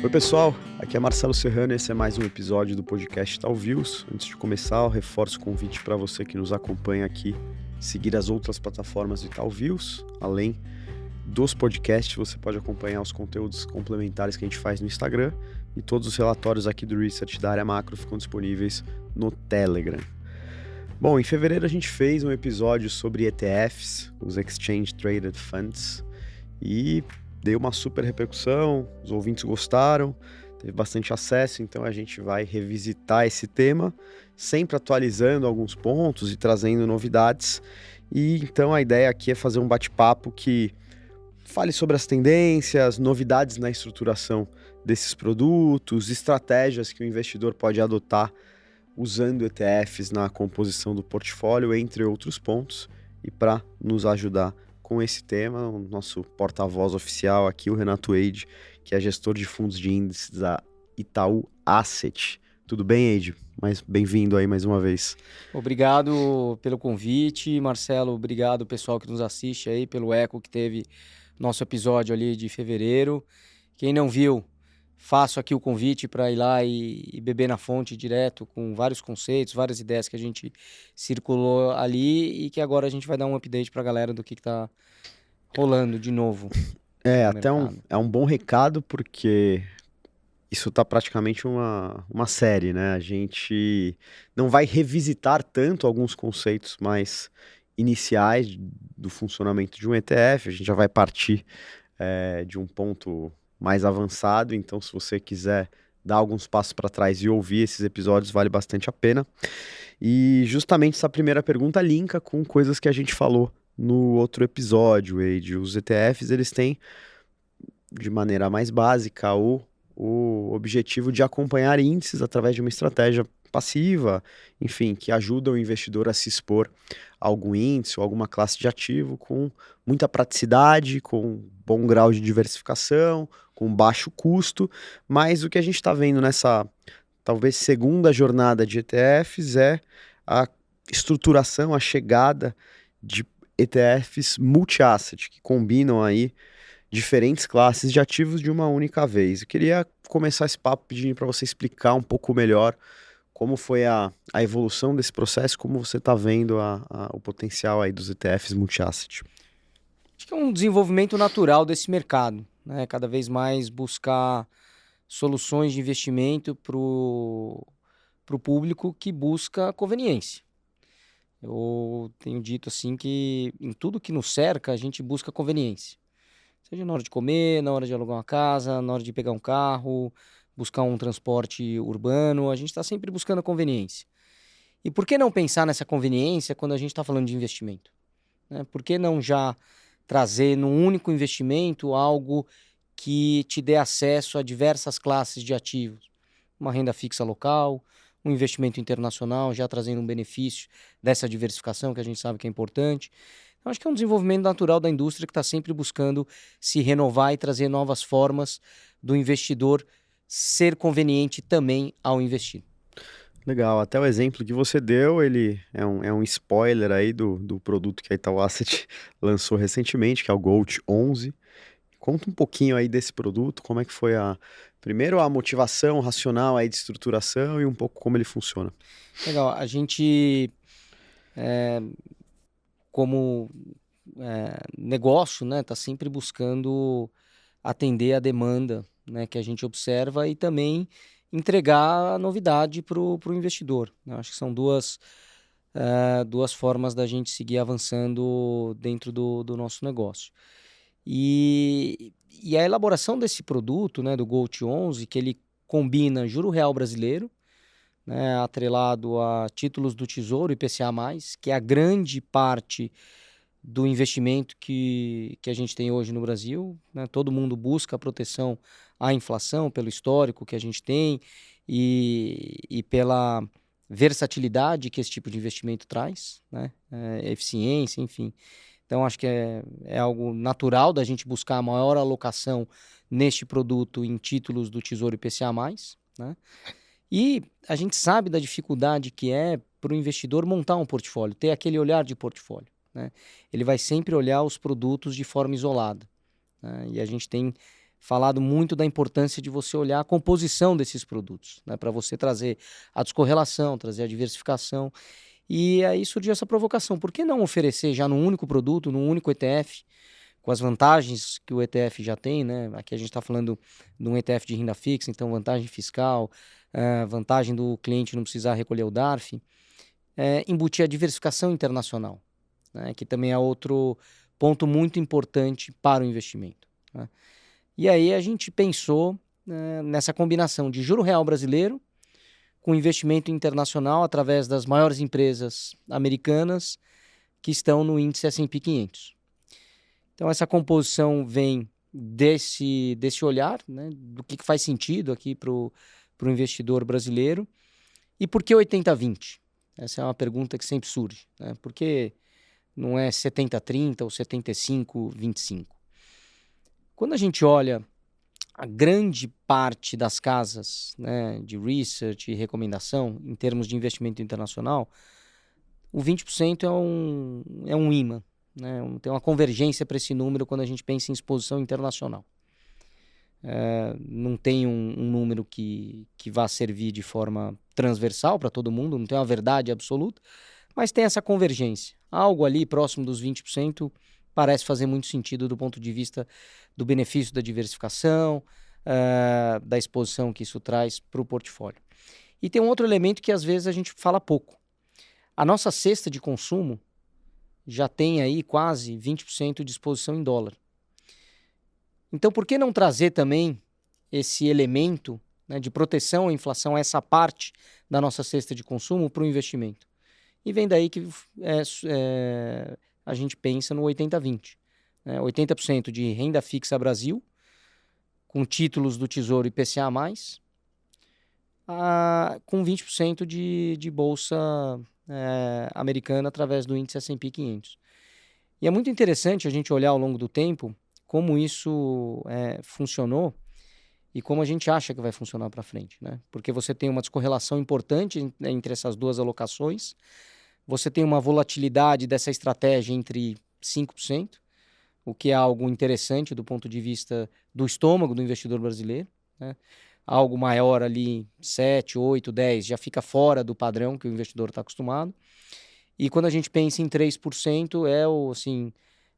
Oi pessoal, aqui é Marcelo Serrano e esse é mais um episódio do podcast Talviews. Antes de começar, eu reforço o convite para você que nos acompanha aqui seguir as outras plataformas de Talviews. Além dos podcasts, você pode acompanhar os conteúdos complementares que a gente faz no Instagram e todos os relatórios aqui do Research da área macro ficam disponíveis no Telegram. Bom, em fevereiro a gente fez um episódio sobre ETFs, os Exchange Traded Funds, e deu uma super repercussão, os ouvintes gostaram, teve bastante acesso, então a gente vai revisitar esse tema, sempre atualizando alguns pontos e trazendo novidades. E então a ideia aqui é fazer um bate-papo que fale sobre as tendências, novidades na estruturação desses produtos, estratégias que o investidor pode adotar usando ETFs na composição do portfólio, entre outros pontos. E para nos ajudar com esse tema, o nosso porta-voz oficial aqui, o Renato Eide, que é gestor de fundos de índices da Itaú Asset. Tudo bem, Eide? Mas bem-vindo aí mais uma vez. Obrigado pelo convite, Marcelo. Obrigado pessoal que nos assiste aí, pelo eco que teve nosso episódio ali de fevereiro. Quem não viu, faço aqui o convite para ir lá e beber na fonte direto com vários conceitos, várias ideias que a gente circulou ali e que agora a gente vai dar um update para a galera do que está rolando de novo. Até um bom recado, porque isso tá praticamente uma série, né? A gente não vai revisitar tanto alguns conceitos mais iniciais do funcionamento de um ETF, a gente já vai partir de um ponto mais avançado, então se você quiser dar alguns passos para trás e ouvir esses episódios, vale bastante a pena. E justamente essa primeira pergunta linka com coisas que a gente falou no outro episódio, Eide. Os ETFs, eles têm, de maneira mais básica, o objetivo de acompanhar índices através de uma estratégia passiva, enfim, que ajuda o investidor a se expor a algum índice ou alguma classe de ativo com muita praticidade, com bom grau de diversificação, com baixo custo, mas o que a gente está vendo nessa, talvez, segunda jornada de ETFs é a estruturação, a chegada de ETFs multi-asset, que combinam aí diferentes classes de ativos de uma única vez. Eu queria começar esse papo pedindo para você explicar um pouco melhor como foi a evolução desse processo, como você está vendo o potencial aí dos ETFs multi-asset. Acho que é um desenvolvimento natural desse mercado, né? Cada vez mais buscar soluções de investimento para o público que busca conveniência. Eu tenho dito assim que em tudo que nos cerca a gente busca conveniência. Seja na hora de comer, na hora de alugar uma casa, na hora de pegar um carro, buscar um transporte urbano, a gente está sempre buscando a conveniência. E por que não pensar nessa conveniência quando a gente está falando de investimento? Né? Por que não já trazer num único investimento algo que te dê acesso a diversas classes de ativos? Uma renda fixa local, um investimento internacional, já trazendo um benefício dessa diversificação que a gente sabe que é importante. Então, acho que é um desenvolvimento natural da indústria que está sempre buscando se renovar e trazer novas formas do investidor ser conveniente também ao investir. Legal, até o exemplo que você deu, ele é um spoiler aí do produto que a Itaú Asset lançou recentemente, que é o Gold 11. Conta um pouquinho aí desse produto, como é que foi primeiro a motivação racional aí de estruturação e um pouco como ele funciona. Legal, a gente, como negócio, né, tá sempre buscando atender a demanda, né, que a gente observa e também entregar a novidade para o investidor, né? Acho que são duas formas da gente seguir avançando dentro do nosso negócio. E a elaboração desse produto, né, do Gold 11, que ele combina juro real brasileiro, né, atrelado a títulos do Tesouro IPCA+, que é a grande parte do investimento que a gente tem hoje no Brasil, né? Todo mundo busca a proteção à inflação pelo histórico que a gente tem e pela versatilidade que esse tipo de investimento traz, né? Eficiência, enfim. Então, acho que é algo natural da gente buscar a maior alocação neste produto em títulos do Tesouro IPCA+, né? E a gente sabe da dificuldade que é para o investidor montar um portfólio, ter aquele olhar de portfólio, né? Ele vai sempre olhar os produtos de forma isolada, né? E a gente tem falado muito da importância de você olhar a composição desses produtos, né, para você trazer a descorrelação, trazer a diversificação. E aí surgiu essa provocação. Por que não oferecer já num único produto, num único ETF, com as vantagens que o ETF já tem, né? Aqui a gente está falando de um ETF de renda fixa, então vantagem fiscal, vantagem do cliente não precisar recolher o DARF, embutir a diversificação internacional, né? Que também é outro ponto muito importante para o investimento, né? E aí a gente pensou nessa combinação de juro real brasileiro com investimento internacional através das maiores empresas americanas que estão no índice S&P 500. Então essa composição vem desse olhar, né, do que faz sentido aqui para o investidor brasileiro. E por que 80-20? Essa é uma pergunta que sempre surge, né? Por que não é 70-30 ou 75-25? Quando a gente olha a grande parte das casas, né, de research e recomendação em termos de investimento internacional, o 20% é um imã, né? Tem uma convergência para esse número quando a gente pensa em exposição internacional. Não tem um número que vá servir de forma transversal para todo mundo, não tem uma verdade absoluta, mas tem essa convergência. Algo ali próximo dos 20% parece fazer muito sentido do ponto de vista do benefício da diversificação, da exposição que isso traz para o portfólio. E tem um outro elemento que às vezes a gente fala pouco. A nossa cesta de consumo já tem aí quase 20% de exposição em dólar. Então, por que não trazer também esse elemento, né, de proteção à inflação, essa parte da nossa cesta de consumo para o investimento? E vem daí que a gente pensa no 80-20. 80% de renda fixa Brasil, com títulos do Tesouro IPCA+, com 20% de bolsa americana através do índice S&P 500. E é muito interessante a gente olhar ao longo do tempo como isso funcionou e como a gente acha que vai funcionar para frente, né? Porque você tem uma descorrelação importante entre essas duas alocações, você tem uma volatilidade dessa estratégia entre 5%, o que é algo interessante do ponto de vista do estômago do investidor brasileiro, né? Algo maior ali, 7, 8, 10, já fica fora do padrão que o investidor está acostumado. E quando a gente pensa em 3%,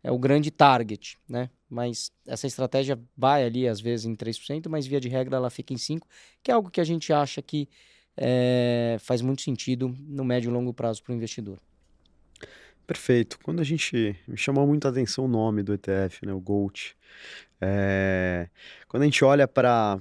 é o grande target, né? Mas essa estratégia vai ali, às vezes, em 3%, mas via de regra ela fica em 5%, que é algo que a gente acha que faz muito sentido no médio e longo prazo para o investidor. Perfeito. Me chamou muito a atenção o nome do ETF, né, o GOLD. Quando a gente olha para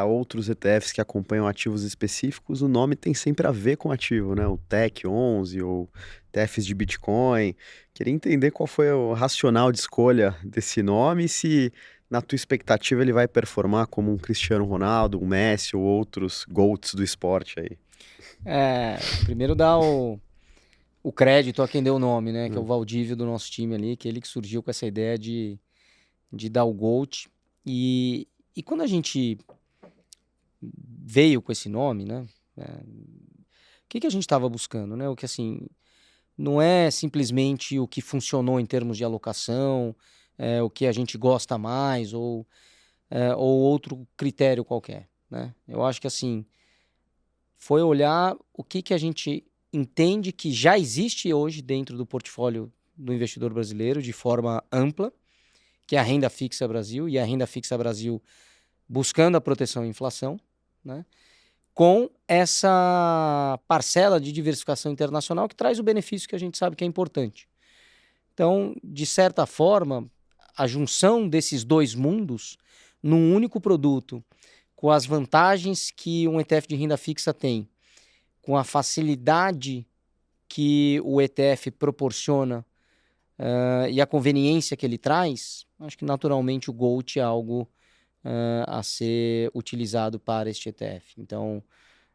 outros ETFs que acompanham ativos específicos, o nome tem sempre a ver com ativo, né? O TEC 11 ou ETFs de Bitcoin. Queria entender qual foi o racional de escolha desse nome e se, na tua expectativa, ele vai performar como um Cristiano Ronaldo, um Messi ou outros GOATs do esporte aí. Primeiro dá o crédito a quem deu o nome, né? Que é o Valdívio do nosso time ali, que é ele que surgiu com essa ideia de dar o GOAT. E quando a gente veio com esse nome, né? O que a gente estava buscando, né? O que assim não é simplesmente o que funcionou em termos de alocação, o que a gente gosta mais ou outro critério qualquer, né? Eu acho que assim foi olhar o que a gente entende que já existe hoje dentro do portfólio do investidor brasileiro de forma ampla, que é a renda fixa Brasil, e a renda fixa Brasil buscando a proteção à inflação, né? Com essa parcela de diversificação internacional que traz o benefício que a gente sabe que é importante. Então, de certa forma, a junção desses dois mundos num único produto, com as vantagens que um ETF de renda fixa tem, com a facilidade que o ETF proporciona e a conveniência que ele traz, acho que naturalmente o GOAT é algo a ser utilizado para este ETF. Então,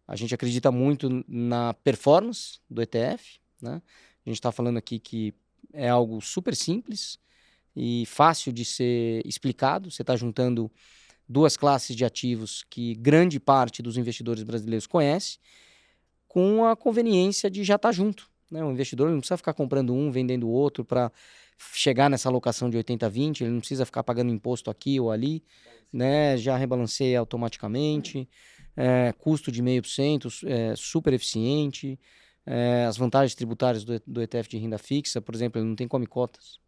a gente acredita muito na performance do ETF, né? A gente está falando aqui que é algo super simples e fácil de ser explicado. Você está juntando duas classes de ativos que grande parte dos investidores brasileiros conhece, com a conveniência de já estar junto, né? O investidor não precisa ficar comprando um, vendendo o outro para chegar nessa alocação de 80-20, ele não precisa ficar pagando imposto aqui ou ali, né, já rebalanceia automaticamente, custo de 0,5%, super eficiente, as vantagens tributárias do ETF de renda fixa, por exemplo, ele não tem come cotas,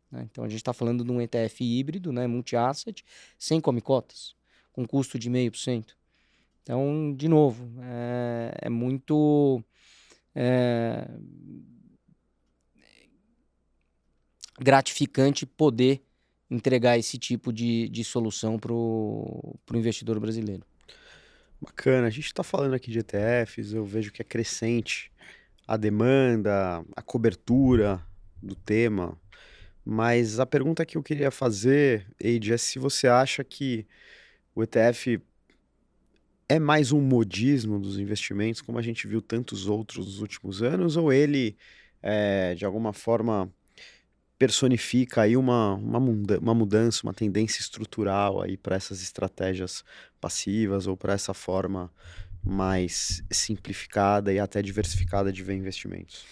né? Então a gente está falando de um ETF híbrido, né, multi-asset, sem come cotas, com custo de 0,5%. Então, de novo, é muito gratificante poder entregar esse tipo de solução para o investidor brasileiro. Bacana, a gente está falando aqui de ETFs, eu vejo que é crescente a demanda, a cobertura do tema, mas a pergunta que eu queria fazer, Eide, é se você acha que o ETF é mais um modismo dos investimentos, como a gente viu tantos outros nos últimos anos, ou ele, de alguma forma, personifica aí uma mudança, uma tendência estrutural aí para essas estratégias passivas ou para essa forma mais simplificada e até diversificada de ver investimentos?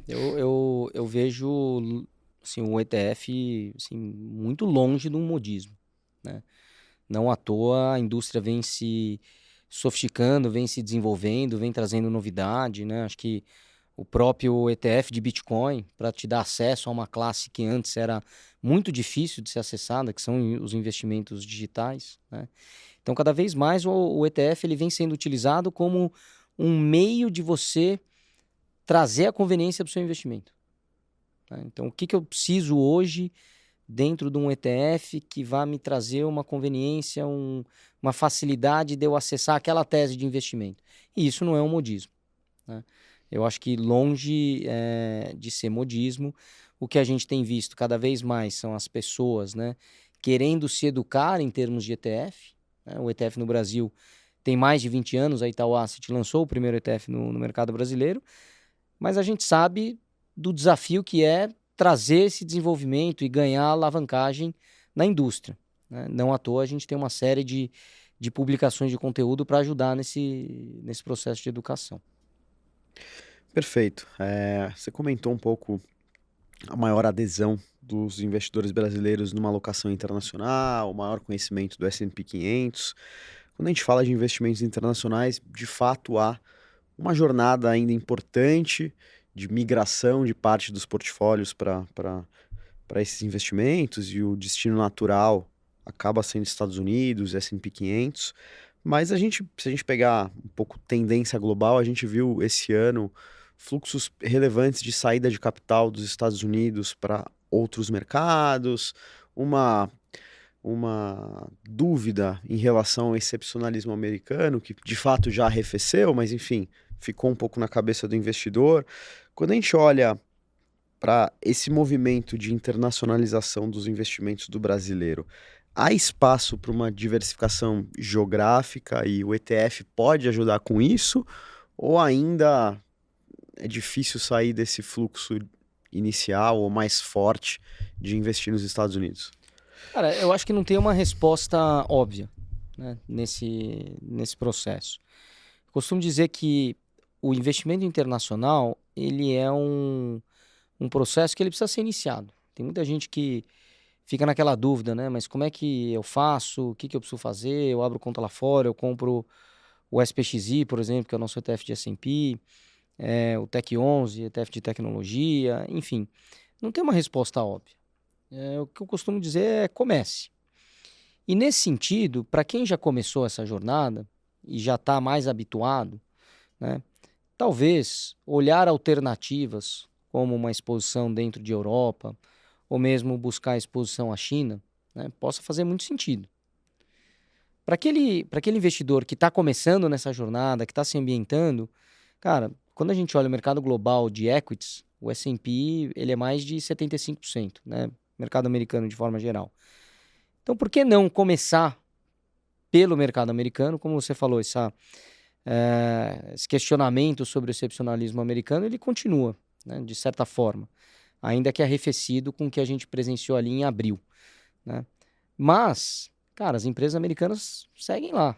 Eu vejo assim, o ETF assim, muito longe de um modismo, né? Não à toa a indústria vem se sofisticando, vem se desenvolvendo, vem trazendo novidade, né? Acho que o próprio ETF de Bitcoin, para te dar acesso a uma classe que antes era muito difícil de ser acessada, que são os investimentos digitais, né? Então, cada vez mais o ETF ele vem sendo utilizado como um meio de você trazer a conveniência do seu investimento, né? Então, o que eu preciso hoje dentro de um ETF que vai me trazer uma conveniência, uma facilidade de eu acessar aquela tese de investimento? E isso não é um modismo, né? Eu acho que longe de ser modismo, o que a gente tem visto cada vez mais são as pessoas, né, querendo se educar em termos de ETF, né? O ETF no Brasil tem mais de 20 anos, a Itaú Asset lançou o primeiro ETF no mercado brasileiro, mas a gente sabe do desafio que é trazer esse desenvolvimento e ganhar alavancagem na indústria, né? Não à toa a gente tem uma série de publicações de conteúdo para ajudar nesse processo de educação. Perfeito. Você comentou um pouco a maior adesão dos investidores brasileiros numa alocação internacional, o maior conhecimento do S&P 500. Quando a gente fala de investimentos internacionais, de fato há uma jornada ainda importante de migração de parte dos portfólios para esses investimentos, e o destino natural acaba sendo Estados Unidos, S&P 500. Mas se a gente pegar um pouco tendência global, a gente viu esse ano fluxos relevantes de saída de capital dos Estados Unidos para outros mercados, uma dúvida em relação ao excepcionalismo americano, que de fato já arrefeceu, mas enfim, ficou um pouco na cabeça do investidor. Quando a gente olha para esse movimento de internacionalização dos investimentos do brasileiro, há espaço para uma diversificação geográfica e o ETF pode ajudar com isso? Ou ainda é difícil sair desse fluxo inicial ou mais forte de investir nos Estados Unidos? Cara, eu acho que não tem uma resposta óbvia, né, nesse processo. Eu costumo dizer que o investimento internacional, ele é um processo que ele precisa ser iniciado. Tem muita gente que fica naquela dúvida, né? Mas como é que eu faço? O que eu preciso fazer? Eu abro conta lá fora, eu compro o SPXI, por exemplo, que é o nosso ETF de S&P, o Tech 11, ETF de tecnologia, enfim. Não tem uma resposta óbvia. O que eu costumo dizer é comece. E nesse sentido, para quem já começou essa jornada e já está mais habituado, né, talvez olhar alternativas como uma exposição dentro de Europa ou mesmo buscar exposição à China, né, possa fazer muito sentido. Para aquele investidor que está começando nessa jornada, que está se ambientando, cara, quando a gente olha o mercado global de equities, o S&P ele é mais de 75%, né? Mercado americano de forma geral. Então, por que não começar pelo mercado americano? Como você falou, esse questionamento sobre o excepcionalismo americano, ele continua, né, de certa forma, ainda que arrefecido com o que a gente presenciou ali em abril, né? Mas, cara, as empresas americanas seguem lá,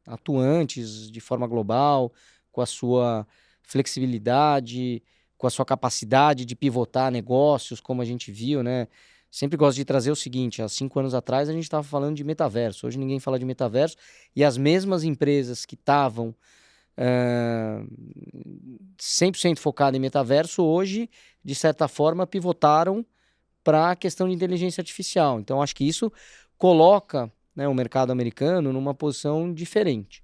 atuantes de forma global, com a sua flexibilidade, com a sua capacidade de pivotar negócios, como a gente viu, né? sempre gosto de trazer o seguinte: há 5 anos atrás a gente estava falando de metaverso, hoje ninguém fala de metaverso, e as mesmas empresas que estavam 100% focadas em metaverso, hoje, de certa forma, pivotaram para a questão de inteligência artificial. Então, acho que isso coloca, né, o mercado americano numa posição diferente.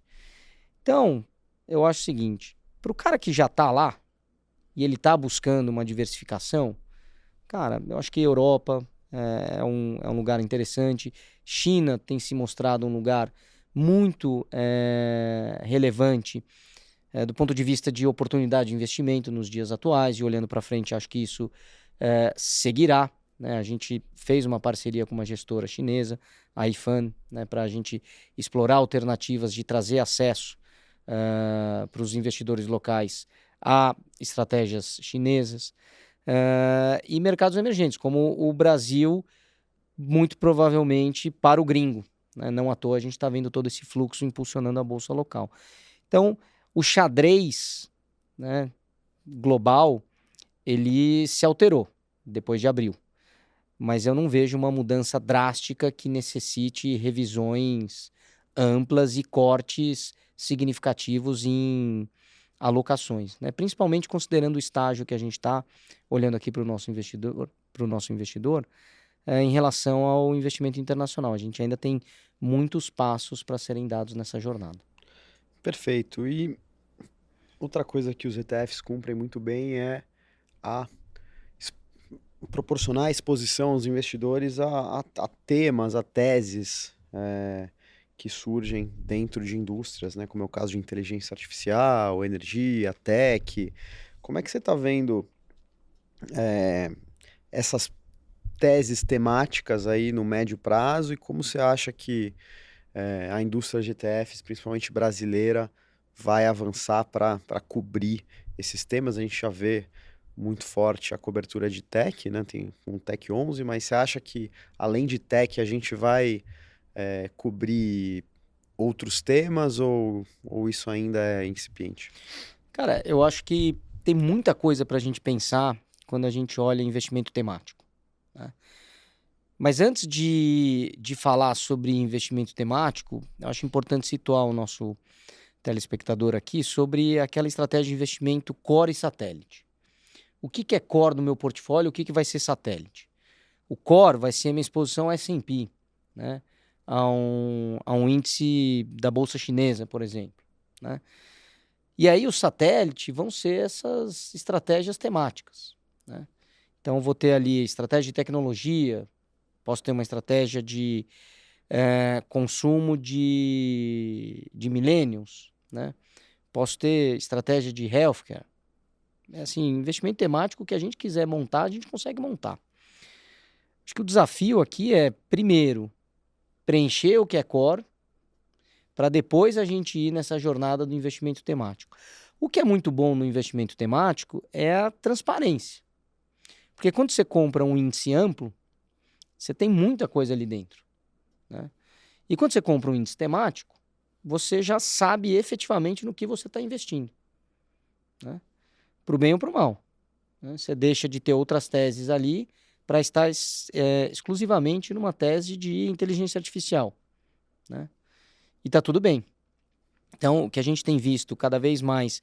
Então, eu acho o seguinte: para o cara que já está lá e ele está buscando uma diversificação, cara, eu acho que Europa é um lugar interessante. China tem se mostrado um lugar muito relevante do ponto de vista de oportunidade de investimento nos dias atuais, e olhando para frente, acho que isso seguirá. Né? A gente fez uma parceria com uma gestora chinesa, a iFund, né, para a gente explorar alternativas de trazer acesso para os investidores locais a estratégias chinesas. E mercados emergentes, como o Brasil, muito provavelmente para o gringo. Né? Não à toa a gente está vendo todo esse fluxo impulsionando a bolsa local. Então, o xadrez, né, global, ele se alterou depois de abril. Mas eu não vejo uma mudança drástica que necessite revisões amplas e cortes significativos em alocações, né? Principalmente considerando o estágio que a gente está olhando aqui para o nosso investidor, em relação ao investimento internacional. A gente ainda tem muitos passos para serem dados nessa jornada. Perfeito. E outra coisa que os ETFs cumprem muito bem é a proporcionar exposição aos investidores a temas, a teses que surgem dentro de indústrias, né? Como é o caso de inteligência artificial, energia, tech. Como é que você está vendo essas teses temáticas aí no médio prazo, e como você acha que a indústria de ETFs, principalmente brasileira, vai avançar para cobrir esses temas? A gente já vê muito forte a cobertura de tech, né? Tem um Tech 11, mas você acha que, além de tech, a gente vai cobrir outros temas, ou isso ainda é incipiente? Cara, eu acho que tem muita coisa para a gente pensar quando a gente olha investimento temático, né? Mas antes de falar sobre investimento temático, eu acho importante situar o nosso telespectador aqui sobre aquela estratégia de investimento core e satélite. O que é core no meu portfólio? O que vai ser satélite? O core vai ser a minha exposição ao S&P, né? A um índice da Bolsa Chinesa, por exemplo, né? E aí o satélite vão ser essas estratégias temáticas, né? Então eu vou ter ali estratégia de tecnologia, posso ter uma estratégia de consumo de millennials, né? Posso ter estratégia de healthcare. É assim, investimento temático que a gente quiser montar, a gente consegue montar. Acho que o desafio aqui é, primeiro, preencher o que é core, para depois a gente ir nessa jornada do investimento temático. O que é muito bom no investimento temático é a transparência. Porque quando você compra um índice amplo, você tem muita coisa ali dentro, né? E quando você compra um índice temático, você já sabe efetivamente no que você está investindo, né? Para o bem ou para o mal, né? Você deixa de ter outras teses ali para estar exclusivamente numa tese de inteligência artificial, né? E está tudo bem. Então, o que a gente tem visto cada vez mais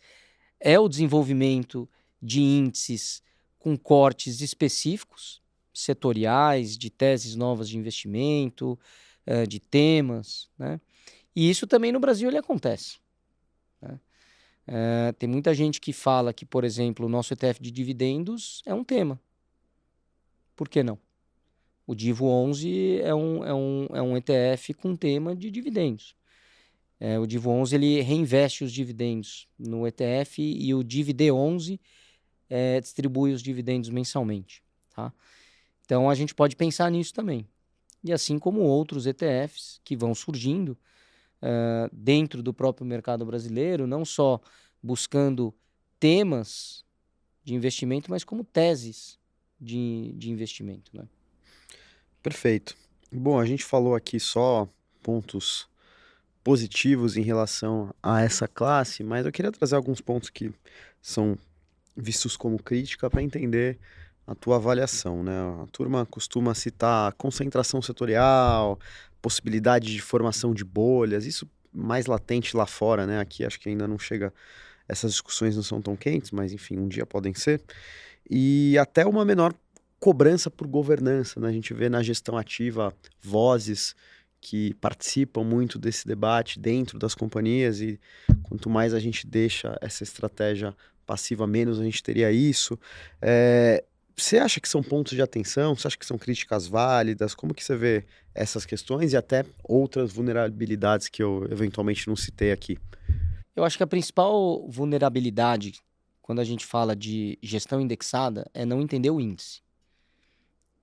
é o desenvolvimento de índices com cortes específicos, setoriais, de teses novas de investimento, de temas, né? E isso também no Brasil ele acontece, né? Tem muita gente que fala que, por exemplo, o nosso ETF de dividendos é um tema. Por que não? O Divo 11 é um ETF com tema de dividendos. O Divo 11 ele reinveste os dividendos no ETF, e o Divid 11 distribui os dividendos mensalmente, tá? Então a gente pode pensar nisso também. E assim como outros ETFs que vão surgindo dentro do próprio mercado brasileiro, não só buscando temas de investimento, mas como teses de investimento, né? Perfeito. Bom, a gente falou aqui só pontos positivos em relação a essa classe, mas eu queria trazer alguns pontos que são vistos como crítica para entender a tua avaliação, né? A turma costuma citar concentração setorial, possibilidade de formação de bolhas, isso mais latente lá fora, né? Aqui acho que ainda não chega, essas discussões não são tão quentes, mas enfim, um dia podem ser. E até uma menor cobrança por governança, né? A gente vê na gestão ativa vozes que participam muito desse debate dentro das companhias e quanto mais a gente deixa essa estratégia passiva, menos a gente teria isso. Você acha que são pontos de atenção? Você acha que são críticas válidas? Como que você vê essas questões e até outras vulnerabilidades que eu eventualmente não citei aqui? Eu acho que a principal vulnerabilidade quando a gente fala de gestão indexada é não entender o índice.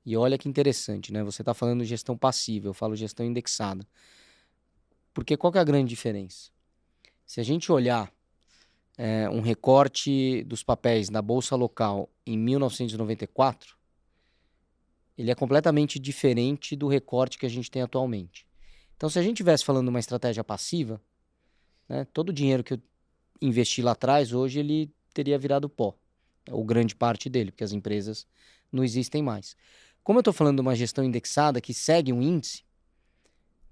E olha que interessante, né? Você está falando de gestão passiva, eu falo gestão indexada. Porque qual que é a grande diferença? Se a gente olhar um recorte dos papéis na Bolsa Local em 1994, ele é completamente diferente do recorte que a gente tem atualmente. Então, se a gente estivesse falando de uma estratégia passiva, né, todo o dinheiro que eu investi lá atrás, hoje ele teria virado pó, ou grande parte dele, porque as empresas não existem mais. Como eu estou falando de uma gestão indexada que segue um índice,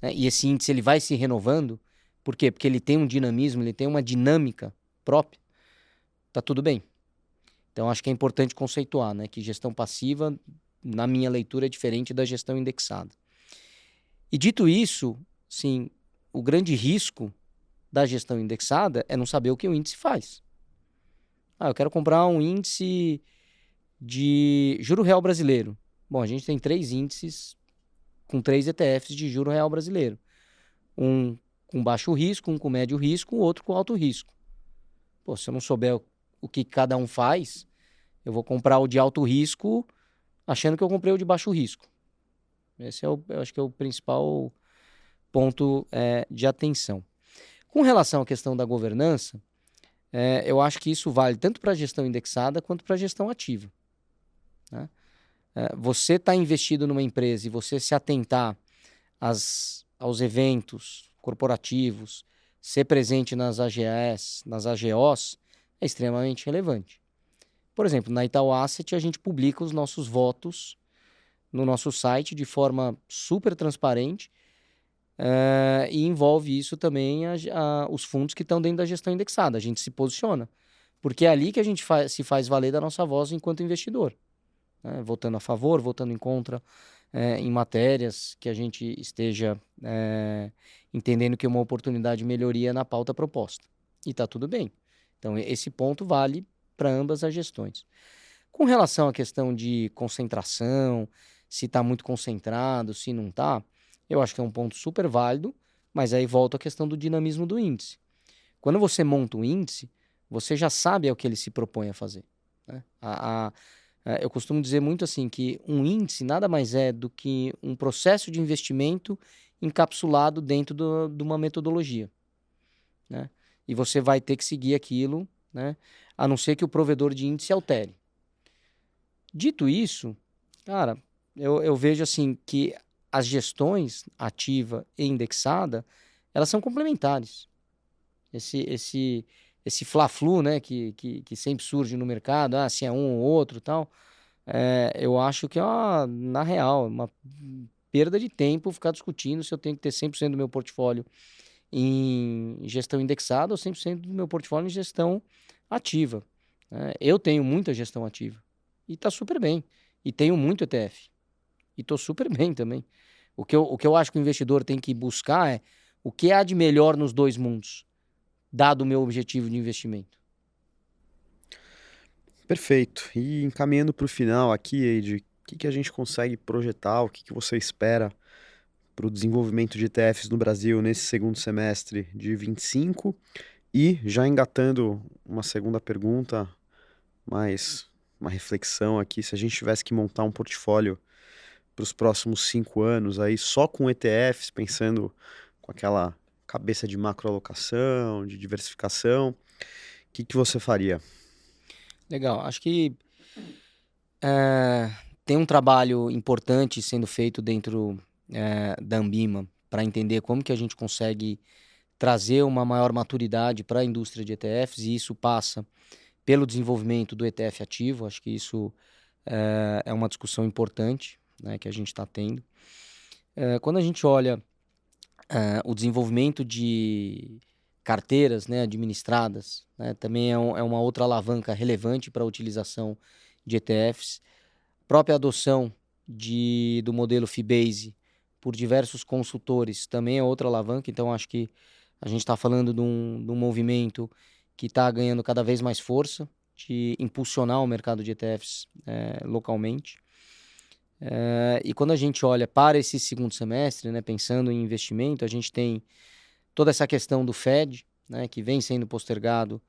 né, e esse índice ele vai se renovando, por quê? Porque ele tem um dinamismo, ele tem uma dinâmica própria, tá tudo bem. Então, acho que é importante conceituar, né, que gestão passiva, na minha leitura, é diferente da gestão indexada. E dito isso, sim, o grande risco da gestão indexada é não saber o que o índice faz. Eu quero comprar um índice de juro real brasileiro. Bom, a gente tem 3 índices com 3 ETFs de juro real brasileiro. Um com baixo risco, um com médio risco, o outro com alto risco. Pô, se eu não souber o que cada um faz, eu vou comprar o de alto risco achando que eu comprei o de baixo risco. Esse eu acho que é o principal ponto de atenção. Com relação à questão da governança, eu acho que isso vale tanto para a gestão indexada quanto para a gestão ativa, né? Você está investido numa empresa e você se atentar aos eventos corporativos, ser presente nas AGS, nas AGOs, é extremamente relevante. Por exemplo, na Itaú Asset a gente publica os nossos votos no nosso site de forma super transparente, e envolve isso também os fundos que estão dentro da gestão indexada. A gente se posiciona, porque é ali que a gente se faz valer da nossa voz enquanto investidor, né? Votando a favor, votando em contra, em matérias que a gente esteja entendendo que é uma oportunidade de melhoria na pauta proposta. E está tudo bem. Então, esse ponto vale para ambas as gestões. Com relação à questão de concentração, se está muito concentrado, se não está, eu acho que é um ponto super válido, mas aí volta a questão do dinamismo do índice. Quando você monta um índice, você já sabe ao que ele se propõe a fazer, né? Eu costumo dizer muito assim que um índice nada mais é do que um processo de investimento encapsulado dentro de uma metodologia, né? E você vai ter que seguir aquilo, né? A não ser que o provedor de índice altere. Dito isso, cara, eu vejo assim que as gestões ativa e indexada, elas são complementares. Esse fla-flu, né, que sempre surge no mercado, se é um ou outro e tal, eu acho que na real, uma perda de tempo ficar discutindo se eu tenho que ter 100% do meu portfólio em gestão indexada ou 100% do meu portfólio em gestão ativa, né? Eu tenho muita gestão ativa e tá super bem. E tenho muito ETF. E tô super bem também. O que eu acho que o investidor tem que buscar é o que há de melhor nos dois mundos, dado o meu objetivo de investimento. Perfeito. E encaminhando para o final aqui, Eide, o que que a gente consegue projetar, o que que você espera para o desenvolvimento de ETFs no Brasil nesse segundo semestre de 25? E já engatando uma segunda pergunta, mais uma reflexão aqui, se a gente tivesse que montar um portfólio para os próximos 5 anos aí só com ETFs, pensando com aquela cabeça de macroalocação, de diversificação, o que que você faria? Legal. Acho que eh, tem um trabalho importante sendo feito dentro da Ambima para entender como que a gente consegue trazer uma maior maturidade para a indústria de ETFs, e isso passa pelo desenvolvimento do ETF ativo. Acho que isso é uma discussão importante, né, que a gente está tendo. Quando a gente olha o desenvolvimento de carteiras, né, administradas, né, também é uma outra alavanca relevante para a utilização de ETFs. A própria adoção do modelo Fee-Base por diversos consultores também é outra alavanca, então acho que a gente está falando de um movimento que está ganhando cada vez mais força de impulsionar o mercado de ETFs localmente. E quando a gente olha para esse segundo semestre, né, pensando em investimento, a gente tem toda essa questão do Fed, né, que vem sendo postergado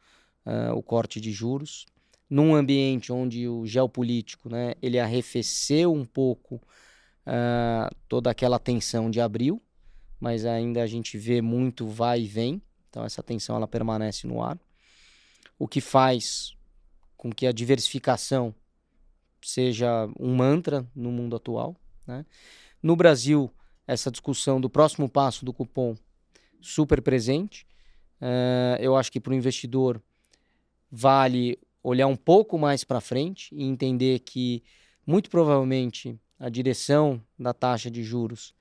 o corte de juros, num ambiente onde o geopolítico, né, ele arrefeceu um pouco toda aquela tensão de abril, mas ainda a gente vê muito vai e vem, então essa tensão ela permanece no ar, o que faz com que a diversificação seja um mantra no mundo atual, né? No Brasil, essa discussão do próximo passo do cupom super presente. Eu acho que para o investidor vale olhar um pouco mais para frente e entender que muito provavelmente a direção da taxa de juros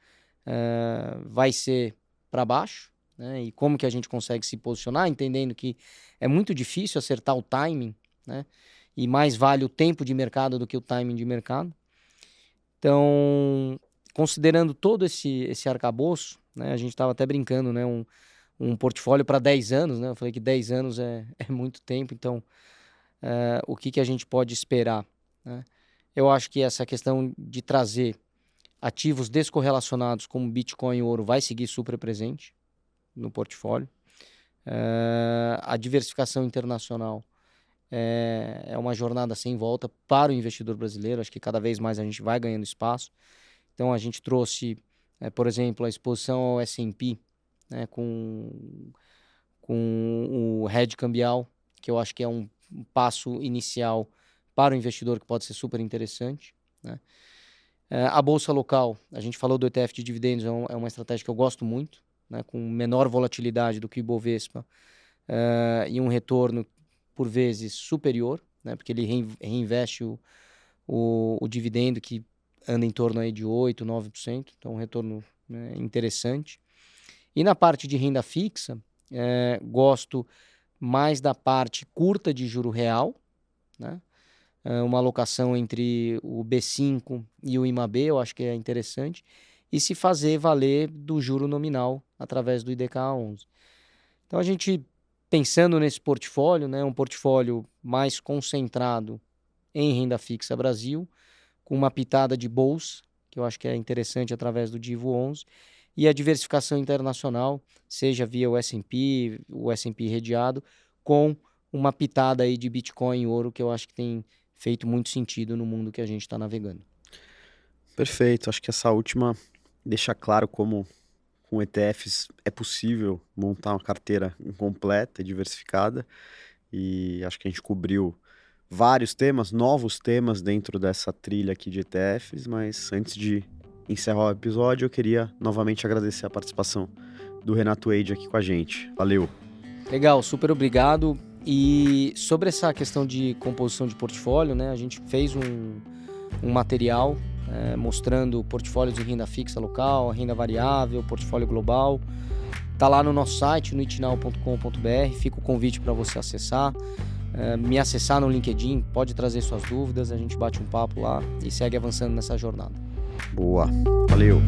vai ser para baixo, né? E como que a gente consegue se posicionar, entendendo que é muito difícil acertar o timing, né? E mais vale o tempo de mercado do que o timing de mercado. Então, considerando todo esse arcabouço, né, a gente estava até brincando, né, um portfólio para 10 anos, né? Eu falei que 10 anos é muito tempo, então o que a gente pode esperar, né? Eu acho que essa questão de trazer ativos descorrelacionados como Bitcoin e ouro vai seguir super presente no portfólio. A diversificação internacional é uma jornada sem volta para o investidor brasileiro. Acho que cada vez mais a gente vai ganhando espaço. Então a gente trouxe, por exemplo, a exposição ao S&P, né, com o hedge cambial, que eu acho que é um passo inicial para o investidor que pode ser super interessante, né? A bolsa local, a gente falou do ETF de dividendos, é uma estratégia que eu gosto muito, né, com menor volatilidade do que o Ibovespa e um retorno por vezes superior, né, porque ele reinveste o dividendo que anda em torno aí de 8%, 9%, então um retorno, né, interessante. E na parte de renda fixa, gosto mais da parte curta de juro real, né? Uma alocação entre o B5 e o IMAB, eu acho que é interessante, e se fazer valer do juro nominal através do IDK11. Então a gente, pensando nesse portfólio, né, um portfólio mais concentrado em renda fixa Brasil, com uma pitada de bolsa, que eu acho que é interessante através do DIVO 11, e a diversificação internacional, seja via o S&P redeado, com uma pitada aí de Bitcoin e ouro, que eu acho que tem feito muito sentido no mundo que a gente está navegando. Perfeito, acho que essa última deixa claro como com ETFs é possível montar uma carteira completa e diversificada, e acho que a gente cobriu vários temas, novos temas dentro dessa trilha aqui de ETFs, mas antes de encerrar o episódio, eu queria novamente agradecer a participação do Renato Eide aqui com a gente. Valeu! Legal, super obrigado. E sobre essa questão de composição de portfólio, né, a gente fez um material mostrando portfólios de renda fixa local, renda variável, portfólio global. Está lá no nosso site, no itnal.com.br. Fica o convite para você acessar. Me acessar no LinkedIn, pode trazer suas dúvidas, a gente bate um papo lá e segue avançando nessa jornada. Boa, valeu!